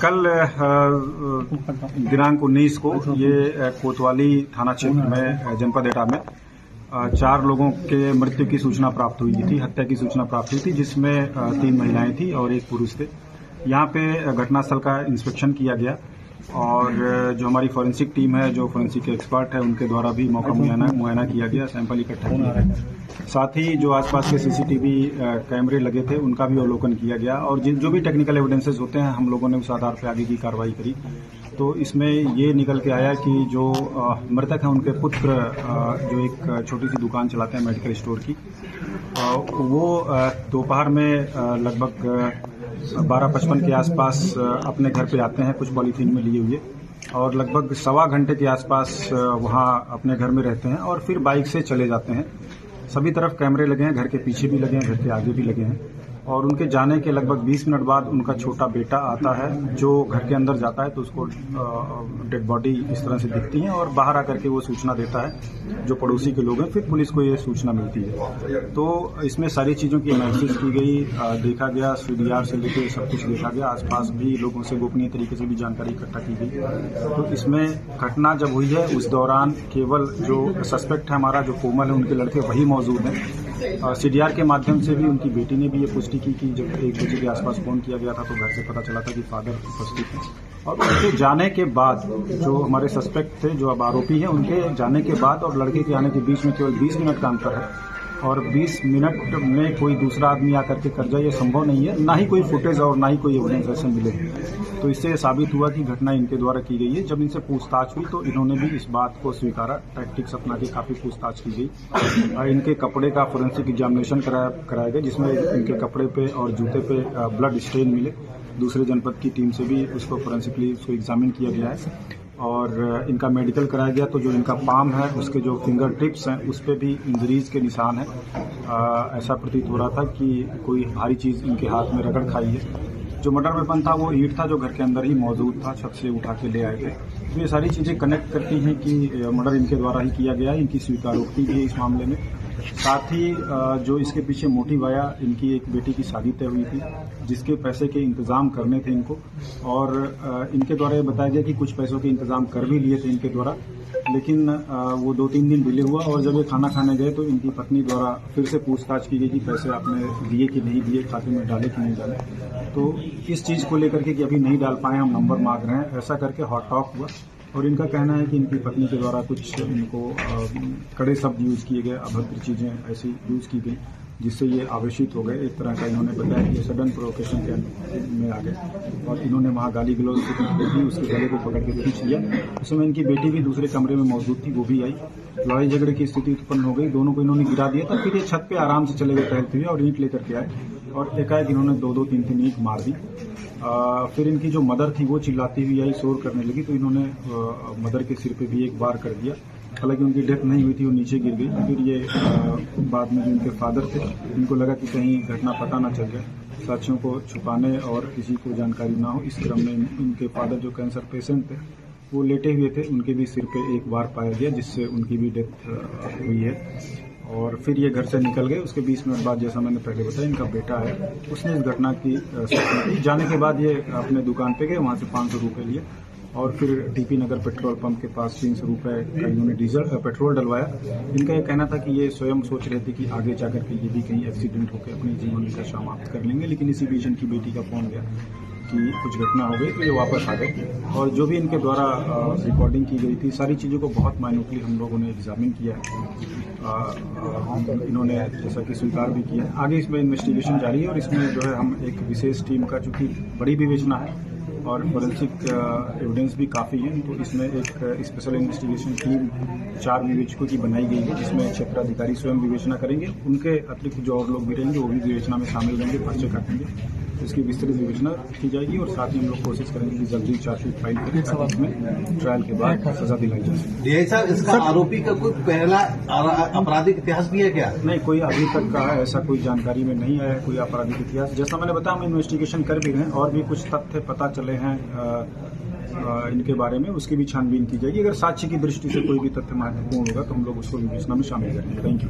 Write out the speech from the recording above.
कल दिनांक 19 को ये कोतवाली थाना क्षेत्र में जनपद एटा में 4 लोगों के मृत्यु की सूचना प्राप्त हुई थी, हत्या की सूचना प्राप्त हुई थी, जिसमें 3 महिलाएं थी और 1 पुरुष थे। यहाँ पे घटनास्थल का इंस्पेक्शन किया गया और जो हमारी फॉरेंसिक टीम है, जो फॉरेंसिक एक्सपर्ट है, उनके द्वारा भी मौका मुआयना किया गया, सैंपल इकट्ठा किया गया। साथ ही जो आसपास के सीसीटीवी कैमरे लगे थे उनका भी अवलोकन किया गया और जो भी टेक्निकल एविडेंसेस होते हैं हम लोगों ने उस आधार पर आगे की कार्रवाई करी। तो इसमें ये निकल के आया कि जो मृतक हैं उनके पुत्र जो एक छोटी सी दुकान चलाते हैं मेडिकल स्टोर की, वो दोपहर में लगभग 12:55 के आसपास अपने घर पे आते हैं कुछ पॉलीथीन में लिए हुए और लगभग 1.25 घंटे के आसपास वहाँ अपने घर में रहते हैं और फिर बाइक से चले जाते हैं। सभी तरफ कैमरे लगे हैं, घर के पीछे भी लगे हैं, घर के आगे भी लगे हैं और उनके जाने के लगभग 20 मिनट बाद उनका छोटा बेटा आता है जो घर के अंदर जाता है तो उसको डेड बॉडी इस तरह से दिखती है और बाहर आकर के वो सूचना देता है जो पड़ोसी के लोग हैं, फिर पुलिस को ये सूचना मिलती है। तो इसमें सारी चीज़ों की एनालिसिस की गई, देखा गया, सीडीआर से लेकर सब कुछ देखा गया, आसपास भी लोगों से गोपनीय तरीके से भी जानकारी इकट्ठा की गई। तो इसमें घटना जब हुई है उस दौरान केवल जो सस्पेक्ट है हमारा, जो कोमल है, उनके लड़के वही मौजूद हैं। सीडीआर के माध्यम से भी उनकी बेटी ने भी ये पुष्टि की कि जब 1 बजे के आसपास फोन किया गया था तो घर से पता चला था कि फादर उपस्थित हैं और उनके जाने के बाद जो हमारे सस्पेक्ट थे, जो अब आरोपी हैं, उनके जाने के बाद और लड़के के आने के बीच में केवल 20 मिनट का अंतर है और 20 मिनट में कोई दूसरा आदमी आकर के कर जाए ये संभव नहीं है, ना ही कोई फुटेज और ना ही कोई एविडेंस ऐसे मिले। तो इससे साबित हुआ कि घटना इनके द्वारा की गई है। जब इनसे पूछताछ हुई तो इन्होंने भी इस बात को स्वीकारा, टैक्टिक्स अपना के काफ़ी पूछताछ की गई। इनके कपड़े का फोरेंसिक एग्जामिनेशन कराया गया जिसमें इनके कपड़े पे और जूते पे ब्लड स्टेन मिले। दूसरे जनपद की टीम से भी उसको फोरेंसिकली उसको एग्जामिन किया गया है और इनका मेडिकल कराया गया। तो जो इनका पाम है उसके जो फिंगर टिप्स हैं उस पर भी इंजरीज के निशान हैं। ऐसा प्रतीत हो रहा था कि कोई भारी चीज़ इनके हाथ में रगड़ खाई है। जो मर्डर वेपन था वो ईंट था जो घर के अंदर ही मौजूद था, छत से उठा के ले आए थे। तो ये सारी चीज़ें कनेक्ट करती हैं कि मर्डर इनके द्वारा ही किया गया है। इनकी स्वीकारोक्ति भी है इस मामले में। साथ ही जो इसके पीछे मोटिव आया, इनकी एक बेटी की शादी तय हुई थी जिसके पैसे के इंतजाम करने थे इनको और इनके द्वारा ये बताया गया कि कुछ पैसों के इंतजाम कर भी लिए थे इनके द्वारा, लेकिन वो 2-3 दिन डिले हुआ और जब ये खाना खाने गए तो इनकी पत्नी द्वारा फिर से पूछताछ की गई कि पैसे आपने दिए कि नहीं दिए, खाते में डाले कि नहीं डाले। तो इस चीज़ को लेकर के कि अभी नहीं डाल पाए, हम नंबर मांग रहे हैं, ऐसा करके हॉट टॉक हुआ और इनका कहना है कि इनकी पत्नी के द्वारा कुछ इनको कड़े शब्द यूज़ किए गए, अभद्र चीज़ें ऐसी यूज़ की गई जिससे ये आवेशित हो गए। एक तरह का इन्होंने बताया कि ये सडन प्रोवोकेशन के में आ गए और इन्होंने वहाँ गाली गलौज की, उसके गले को पकड़ के खींच लिया। उस समय इनकी बेटी भी दूसरे कमरे में मौजूद थी, वो भी आई। लड़ाई झगड़े की स्थिति उत्पन्न हो गई, दोनों को इन्होंने गिरा दिया था। फिर ये छत पे आराम से चले गए टहलते हुए और ईंट लेकर के आए और एकाएक इन्होंने 2-2, 3-3 ईंट मार दी। फिर इनकी जो मदर थी वो चिल्लाती हुई आई, शोर करने लगी, तो इन्होंने मदर के सिर पे भी एक बार कर दिया। हालांकि उनकी डेथ नहीं हुई थी, वो नीचे गिर गई। फिर ये बाद में जो इनके फादर थे इनको लगा कि कहीं घटना पता ना चल जाए, साक्ष्यों को छुपाने और किसी को जानकारी ना हो, इस क्रम में इनके फादर जो कैंसर पेशेंट थे वो लेटे हुए थे, उनके भी सिर पे एक बार पाया गया जिससे उनकी भी डेथ हुई है। और फिर ये घर से निकल गए। उसके 20 मिनट बाद, जैसा मैंने पहले बताया, इनका बेटा है, उसने इस घटना की सूचना दी। जाने के बाद ये अपने दुकान पे गए, वहाँ से 500 रुपये लिए और फिर टीपी नगर पेट्रोल पंप के पास 300 रुपये का इन्होंने पेट्रोल डलवाया। इनका ये कहना था कि ये स्वयं सोच रहे थे कि आगे जाकर के ये भी कहीं एक्सीडेंट होकर अपने जीवन का समाप्त कर लेंगे, लेकिन इसी बीच इनकी बेटी का फोन गया कि कुछ घटना हो गई तो ये वापस आ गए। और जो भी इनके द्वारा रिकॉर्डिंग की गई थी, सारी चीज़ों को बहुत माइन्यूटली हम लोगों ने एग्जामिन किया है। इन्होंने जैसा कि स्वीकार भी किया। आगे इसमें इन्वेस्टिगेशन जारी है और इसमें जो है हम एक विशेष टीम का, चूँकि बड़ी विवेचना है और फोरेंसिक एविडेंस भी काफ़ी है, तो इसमें एक स्पेशल इन्वेस्टिगेशन टीम 4 विवेचकों की बनाई गई है जिसमें क्षेत्राधिकारी स्वयं विवेचना करेंगे। उनके अतिरिक्त जो और लोग भी रहेंगे वो भी विवेचना में शामिल रहेंगे, पर्चे काटेंगे। इसकी विस्तृत विवेचना की जाएगी और साथ ही हम लोग कोशिश करेंगे कि जल्दी चार्जशीट फाइल करें ताकि इसमें ट्रायल के बाद सजा दिलाई जा सके। डीआई साहब, इसका आरोपी का कोई पहला आपराधिक इतिहास भी है क्या? नहीं, कोई अभी तक का ऐसा कोई जानकारी में नहीं आया कोई आपराधिक इतिहास। जैसा मैंने बताया, हम इन्वेस्टिगेशन कर भी रहे हैं और भी कुछ तथ्य पता चले हैं इनके बारे में, उसकी भी छानबीन की जाएगी। अगर साक्ष्य की दृष्टि से कोई भी तथ्य महत्वपूर्ण होगा तो हम लोग उसको विवेचना में शामिल करेंगे। Thank you.